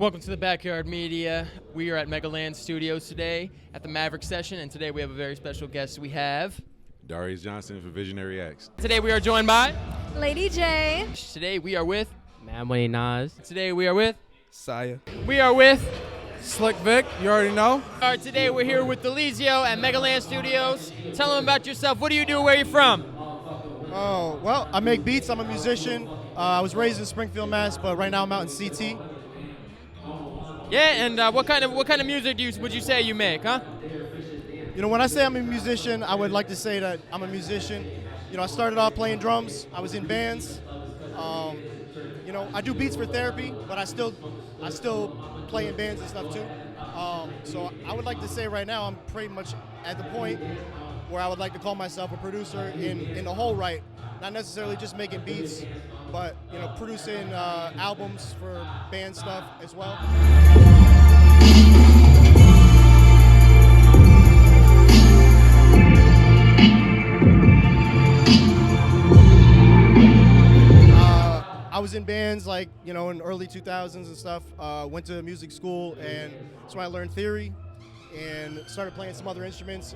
Welcome to the Backyard Media. We are at Megaland Studios today at the Maverick Session, and today we have a very special guest. We have Darius Johnson for Visionary Acts. Today we are joined by Lady J. Today we are with Madway Nas. Today we are with Saya. We are with Slick Vic, you already know. Today we're here with Delizio at Megaland Studios. Tell them about yourself. What do you do? Where are you from? Oh, well, I make beats. I'm a musician. I was raised in Springfield, Mass, but right now I'm out in CT. Yeah, and what kind of music would you say you make, huh? You know, when I say I'm a musician, I would like to say that I'm a musician. You know, I started off playing drums. I was in bands. You know, I do beats for therapy, but I still play in bands and stuff too. So I would like to say right now I'm pretty much at the point where I would like to call myself a producer in the whole right, not necessarily just making beats, but you know, producing albums for band stuff as well. I was in bands like, you know, in early 2000s and stuff. Went to music school, and that's when I learned theory and started playing some other instruments.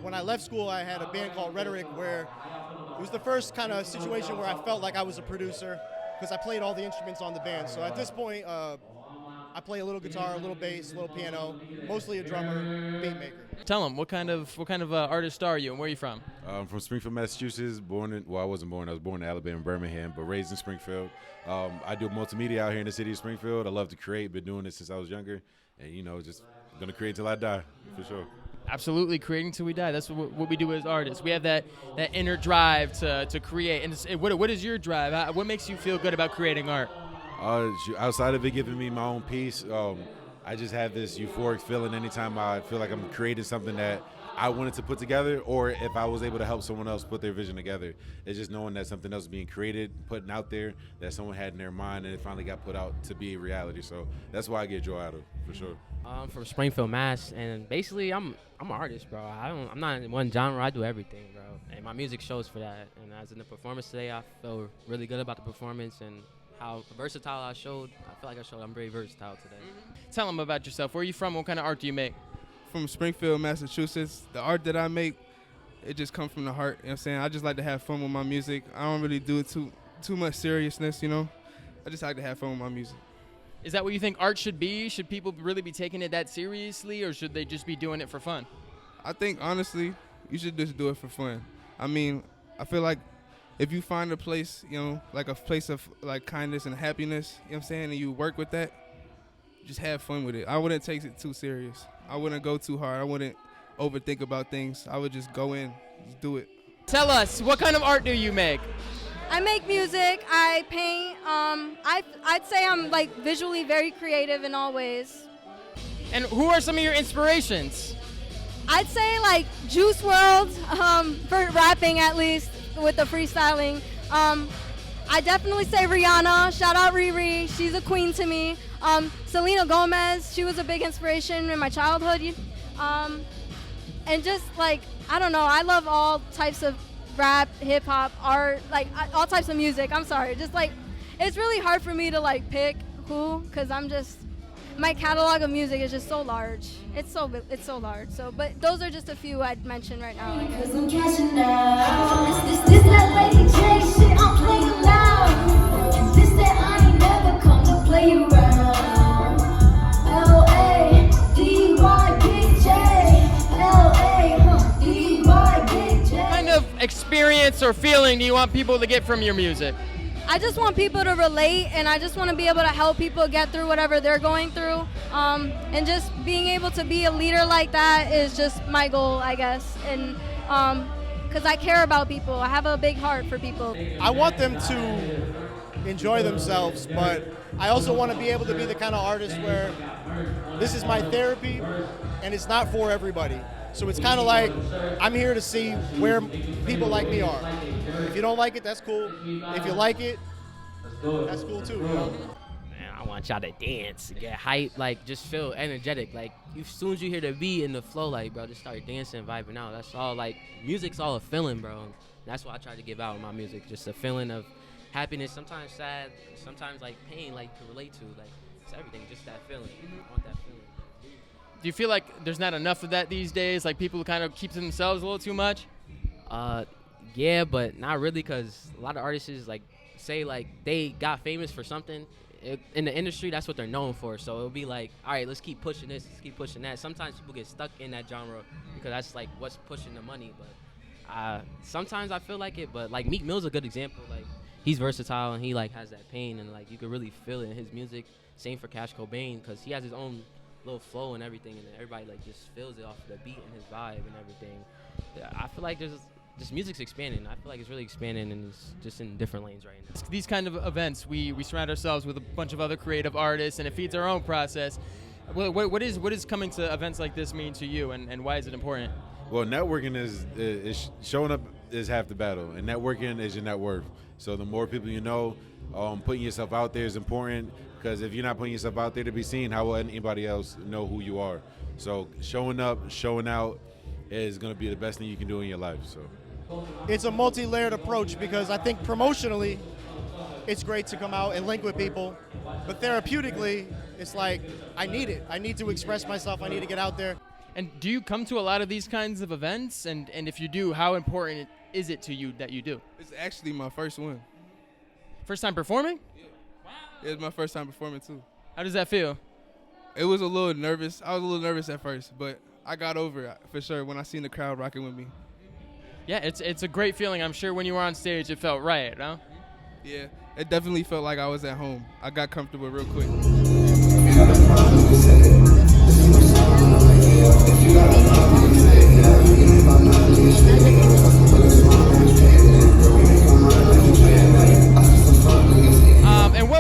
When I left school, I had a band called Rhetoric, where it was the first kind of situation where I felt like I was a producer because I played all the instruments on the band. So at this point, I play a little guitar, a little bass, a little piano, mostly a drummer, beat maker. Tell them, what kind of artist are you and where are you from? I'm from Springfield, Massachusetts. I wasn't born. I was born in Alabama, Birmingham, but raised in Springfield. I do multimedia out here in the city of Springfield. I love to create. Been doing it since I was younger, and you know, just gonna create till I die, for sure. Absolutely, creating till we die. That's what we do as artists. We have that inner drive to create. And what is your drive? What makes you feel good about creating art? Outside of it giving me my own peace, I just have this euphoric feeling anytime I feel like I'm creating something that I wanted to put together, or if I was able to help someone else put their vision together. It's just knowing that something else is being created, putting out there, that someone had in their mind, and it finally got put out to be a reality. So that's why I get joy out of, for sure. I'm from Springfield, Mass, and basically I'm an artist, bro. I'm not in one genre. I do everything, bro. And my music shows for that. And as in the performance today, I feel really good about the performance and how versatile I showed. I feel like I'm very versatile today. Tell them about yourself. Where are you from? What kind of art do you make? From Springfield, Massachusetts. The art that I make, it just comes from the heart. You know what I'm saying? I just like to have fun with my music. I don't really do it too much seriousness, you know? I just like to have fun with my music. Is that what you think art should be? Should people really be taking it that seriously, or should they just be doing it for fun? I think, honestly, you should just do it for fun. I mean, I feel like if you find a place, you know, like a place of like kindness and happiness, you know what I'm saying, and you work with that, just have fun with it. I wouldn't take it too serious. I wouldn't go too hard. I wouldn't overthink about things. I would just go in, just do it. Tell us, what kind of art do you make? I make music, I paint. I'd say I'm like visually very creative in all ways. And who are some of your inspirations? I'd say like Juice WRLD, for rapping at least, with the freestyling. I definitely say Rihanna. Shout out Riri, she's a queen to me. Selena Gomez, she was a big inspiration in my childhood. And just like, I don't know, I love all types of rap, hip hop, art, like all types of music. I'm sorry, just like, it's really hard for me to like pick who, cause my catalog of music is just so large. It's so large. So, but those are just a few I'd mention right now. Cause I'm cashing out. This that Lady J shit, I'm playing loud. This that I ain't never come to play around. L.A. D.Y. Big J. L.A. D.Y. Big J. What kind of experience or feeling do you want people to get from your music? I just want people to relate, and I just want to be able to help people get through whatever they're going through. And just being able to be a leader like that is just my goal, I guess. And because I care about people, I have a big heart for people. I want them to enjoy themselves, but I also want to be able to be the kind of artist where this is my therapy, and it's not for everybody. So it's kind of like I'm here to see where people like me are. If you don't like it, that's cool. If you like it, that's cool too. Man, I want y'all to dance, get hype, like just feel energetic. Like as soon as you hear the beat and the flow, like bro, just start dancing, vibing out. That's all. Like music's all a feeling, bro. That's what I try to give out in my music, just a feeling of happiness, sometimes sad, sometimes like pain, like to relate to. Like It's everything, just that feeling. I want that feeling. Do you feel like there's not enough of that these days? Like people kind of keep to themselves a little too much? Yeah, but not really, because a lot of artists like say like they got famous for something. In the industry, that's what they're known for. So it'll be like, all right, let's keep pushing this, let's keep pushing that. Sometimes people get stuck in that genre because that's like what's pushing the money. But sometimes I feel like it. But like Meek Mill's a good example. Like he's versatile and he like has that pain and like you can really feel it in his music. Same for Cash Cobain because he has his own little flow and everything, and everybody like just feels it off the beat and his vibe and everything. Yeah, I feel like there's this music's expanding. I feel like it's really expanding and it's just in different lanes right now. These kind of events, we surround ourselves with a bunch of other creative artists, and it feeds our own process. What is coming to events like this mean to you, and why is it important? Well, networking is showing up is half the battle, and networking is your net worth. So the more people you know, putting yourself out there is important, because if you're not putting yourself out there to be seen, how will anybody else know who you are? So showing up, showing out is going to be the best thing you can do in your life. So It's a multi-layered approach because I think promotionally, it's great to come out and link with people, but therapeutically, it's like I need it. I need to express myself. I need to get out there. And do you come to a lot of these kinds of events? And if you do, how important is it to you that you do? It's actually my first one. First time performing? It was my first time performing too. How does that feel? It was a little nervous. I was a little nervous at first, but I got over it for sure when I seen the crowd rocking with me. Yeah, it's a great feeling. I'm sure when you were on stage, it felt right, huh? Yeah, it definitely felt like I was at home. I got comfortable real quick.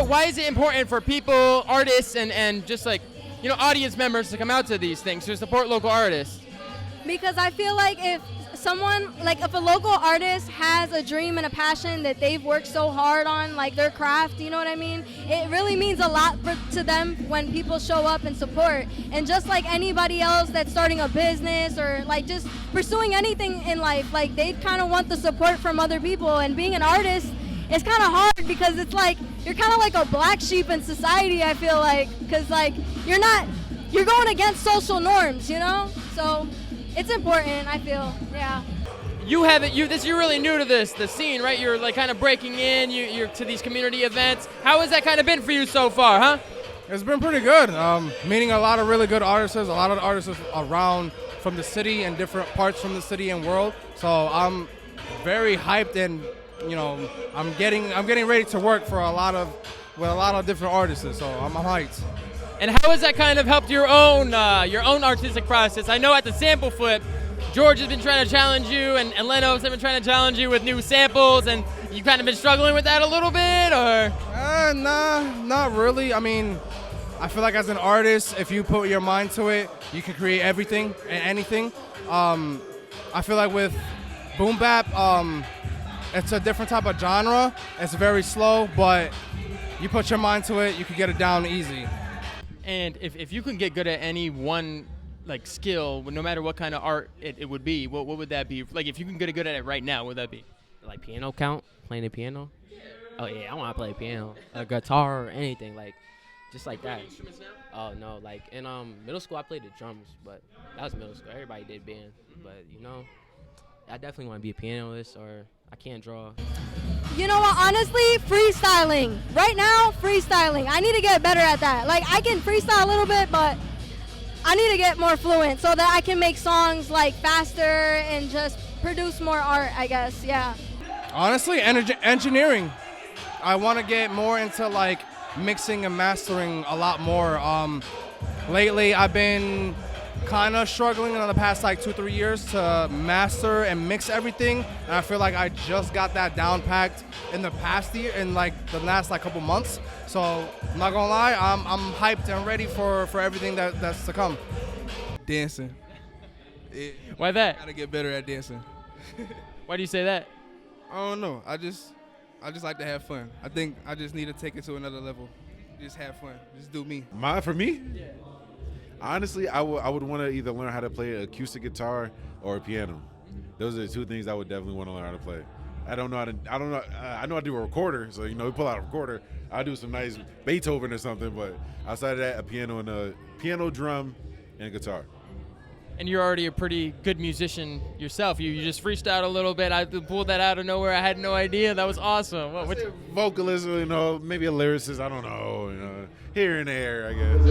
Why is it important for people, artists, and just like, audience members to come out to these things to support local artists? Because I feel like if if a local artist has a dream and a passion that they've worked so hard on, like their craft, you know what I mean? It really means a lot to them when people show up and support. And just like anybody else that's starting a business or like just pursuing anything in life, like they kind of want the support from other people. And being an artist, it's kind of hard because it's like you're kind of like a black sheep in society, I feel like, because like you're going against social norms, So it's important, I feel. Yeah. You're really new to the scene, right? You're like kind of breaking in, you're to these community events. How has that kind of been for you so far, huh? It's been pretty good. Meeting a lot of really good artists, a lot of artists around from the city and different parts from the city and world. So I'm very hyped and I'm getting ready to work with a lot of different artists. So I'm hyped. And how has that kind of helped your own artistic process? I know at the sample flip, George has been trying to challenge you, and Lenos have been trying to challenge you with new samples, and you kind of been struggling with that a little bit, or? Nah, not really. I mean, I feel like as an artist, if you put your mind to it, you can create everything and anything. I feel like with boom bap, it's a different type of genre. It's very slow, but you put your mind to it, you can get it down easy. And if you can get good at any one like skill, no matter what kind of art it would be, what would that be? Like if you can get good at it right now, what would that be? Like piano count? Playing the piano? Oh yeah, I want to play piano. A guitar or anything, like just like that. Oh no, like in middle school I played the drums, but that was middle school. Everybody did band, but I definitely want to be a pianist, or I can't draw. You know what, honestly, freestyling. Right now, freestyling. I need to get better at that. Like, I can freestyle a little bit, but I need to get more fluent so that I can make songs, like, faster and just produce more art, I guess, yeah. Honestly, engineering. I want to get more into, like, mixing and mastering a lot more. Lately, I've been kind of struggling in the past like 2-3 years to master and mix everything, and I feel like I just got that down packed in the past year, in like the last like couple months. So I'm not gonna lie, I'm hyped and ready for everything that's to come. Dancing. Why that? Gotta get better at dancing. Why do you say that? I don't know. I just like to have fun. I think I just need to take it to another level. Just have fun. Just do me. For me? Yeah. Honestly, I would want to either learn how to play an acoustic guitar or a piano. Those are the two things I would definitely want to learn how to play. I don't know how to. I don't know. I know how to do a recorder, so we pull out a recorder. I'll do some nice Beethoven or something, but outside of that, a piano, drum, and a guitar. And you're already a pretty good musician yourself. You just freestyled a little bit. I pulled that out of nowhere. I had no idea. That was awesome. Vocalist, maybe a lyricist. I don't know. Here and there, I guess.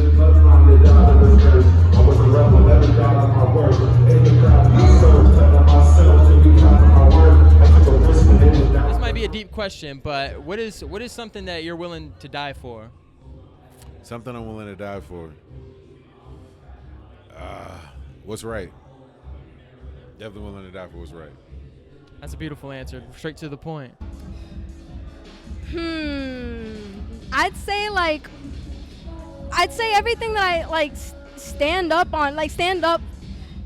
This might be a deep question, but what is something that you're willing to die for? Something I'm willing to die for. What's right? Definitely willing to die for what's right. That's a beautiful answer. Straight to the point. I'd say everything that I stand up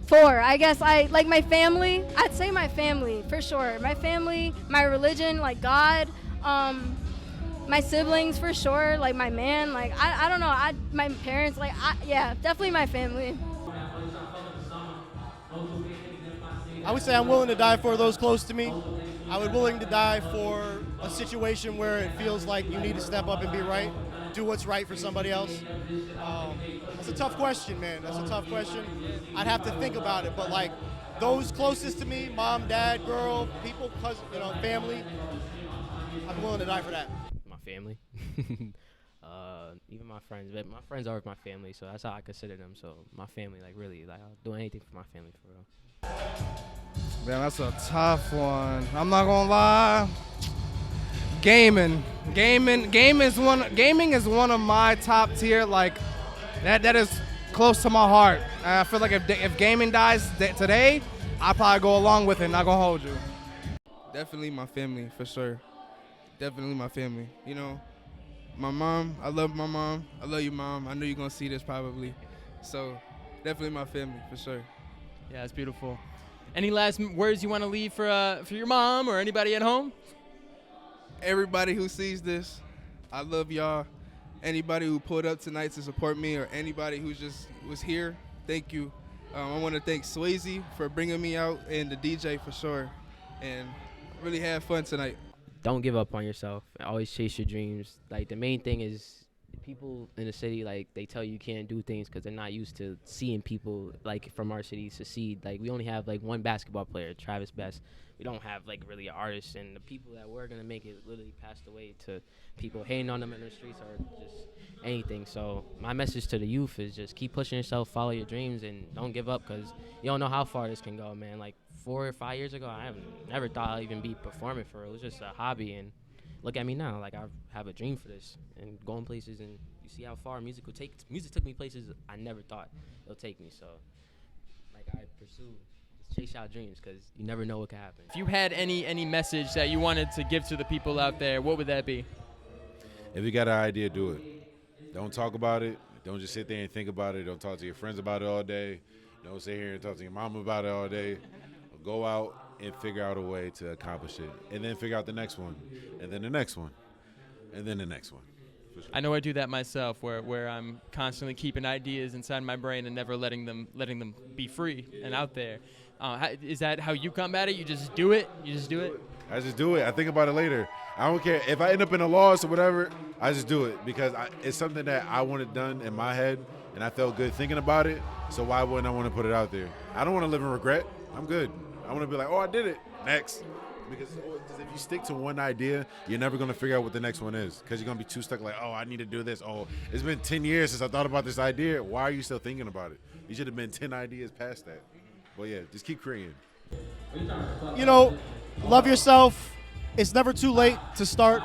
for. I guess I like my family. I'd say my family for sure. My family, my religion, like God, my siblings for sure. Like my man, like I don't know. My parents, yeah, definitely my family. I would say I'm willing to die for those close to me. I would willing to die for a situation where it feels like you need to step up and be right, do what's right for somebody else. That's a tough question, man. That's a tough question. I'd have to think about it, but those closest to me, mom, dad, girl, people, cousin, family, I'm willing to die for that. My family. Even my friends, but my friends are my family, so that's how I consider them. So my family, really, I'll do anything for my family, for real. Man, that's a tough one. I'm not gonna lie. Gaming is one of my top tier. That is close to my heart. And I feel like if gaming dies today, I'll probably go along with it. Not gonna hold you. Definitely my family, for sure. Definitely my family. My mom, I love my mom. I love you, Mom. I know you're going to see this probably. So, definitely my family, for sure. Yeah, it's beautiful. Any last words you want to leave for your mom or anybody at home? Everybody who sees this, I love y'all. Anybody who pulled up tonight to support me or anybody who just was here, thank you. I want to thank Swazy for bringing me out and the DJ for sure. And really had fun tonight. Don't give up on yourself. Always chase your dreams. The main thing is people in the city, they tell you can't do things because they're not used to seeing people from our city succeed. We only have one basketball player, Travis Best. We don't have really an artist, and the people that were gonna make it literally passed away to people hating on them in the streets or just anything. So my message to the youth is just keep pushing yourself, follow your dreams, and don't give up because you don't know how far this can go, man. 4 or 5 years ago, I never thought I'd even be performing for it. It was just a hobby, and look at me now. I have a dream for this and going places, and you see how far music will take. Music took me places I never thought it'll take me. So, I pursue, just chase out dreams because you never know what can happen. If you had any message that you wanted to give to the people out there, what would that be? If you got an idea, do it. Don't talk about it. Don't just sit there and think about it. Don't talk to your friends about it all day. Don't sit here and talk to your mom about it all day. Go out and figure out a way to accomplish it, and then figure out the next one, and then the next one, and then the next one. Sure. I know I do that myself, where I'm constantly keeping ideas inside my brain and never letting them be free and out there. Is that how you combat it? You just do it? You just do it? I just do it. I think about it later. I don't care if I end up in a loss or whatever. I just do it because it's something that I wanted done in my head, and I felt good thinking about it. So why wouldn't I want to put it out there? I don't want to live in regret. I'm good. I want to be like, oh, I did it. Next. Because if you stick to one idea, you're never going to figure out what the next one is because you're going to be too stuck oh, I need to do this. Oh, it's been 10 years since I thought about this idea. Why are you still thinking about it? You should have been 10 ideas past that. But, yeah, just keep creating. Love yourself. It's never too late to start.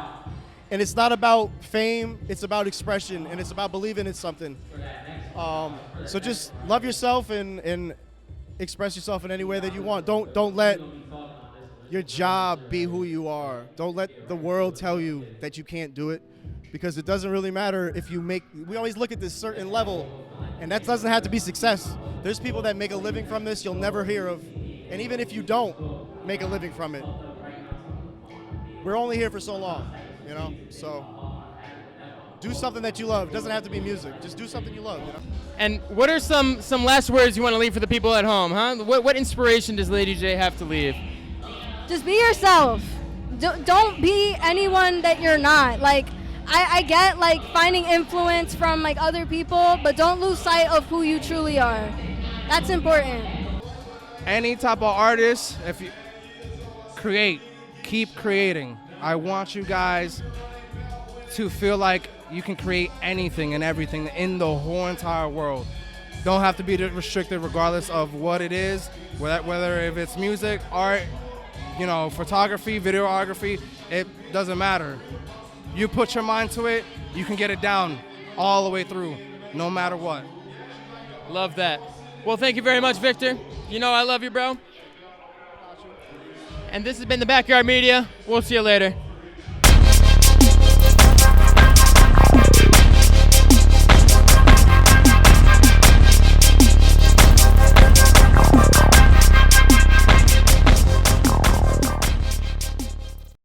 And it's not about fame. It's about expression, and it's about believing in something. So just love yourself and express yourself in any way that you want. Don't let your job be who you are. Don't let the world tell you that you can't do it, because it doesn't really matter if you make. We always look at this certain level, and that doesn't have to be success. There's people that make a living from this you'll never hear of, and even if you don't make a living from it, we're only here for so long, So do something that you love. It doesn't have to be music. Just do something you love. And what are some last words you want to leave for the people at home, huh? What inspiration does Lady J have to leave? Just be yourself. don't be anyone that you're not. Like, I get like finding influence from like other people, but don't lose sight of who you truly are. That's important. Any type of artist, if you create, keep creating. I want you guys to feel like you can create anything and everything in the whole entire world. Don't have to be restricted regardless of what it is, whether if it's music, art, photography, videography, it doesn't matter. You put your mind to it, you can get it down all the way through, no matter what. Love that. Well, thank you very much, Victor. You know I love you, bro. And this has been the Backyard Media. We'll see you later.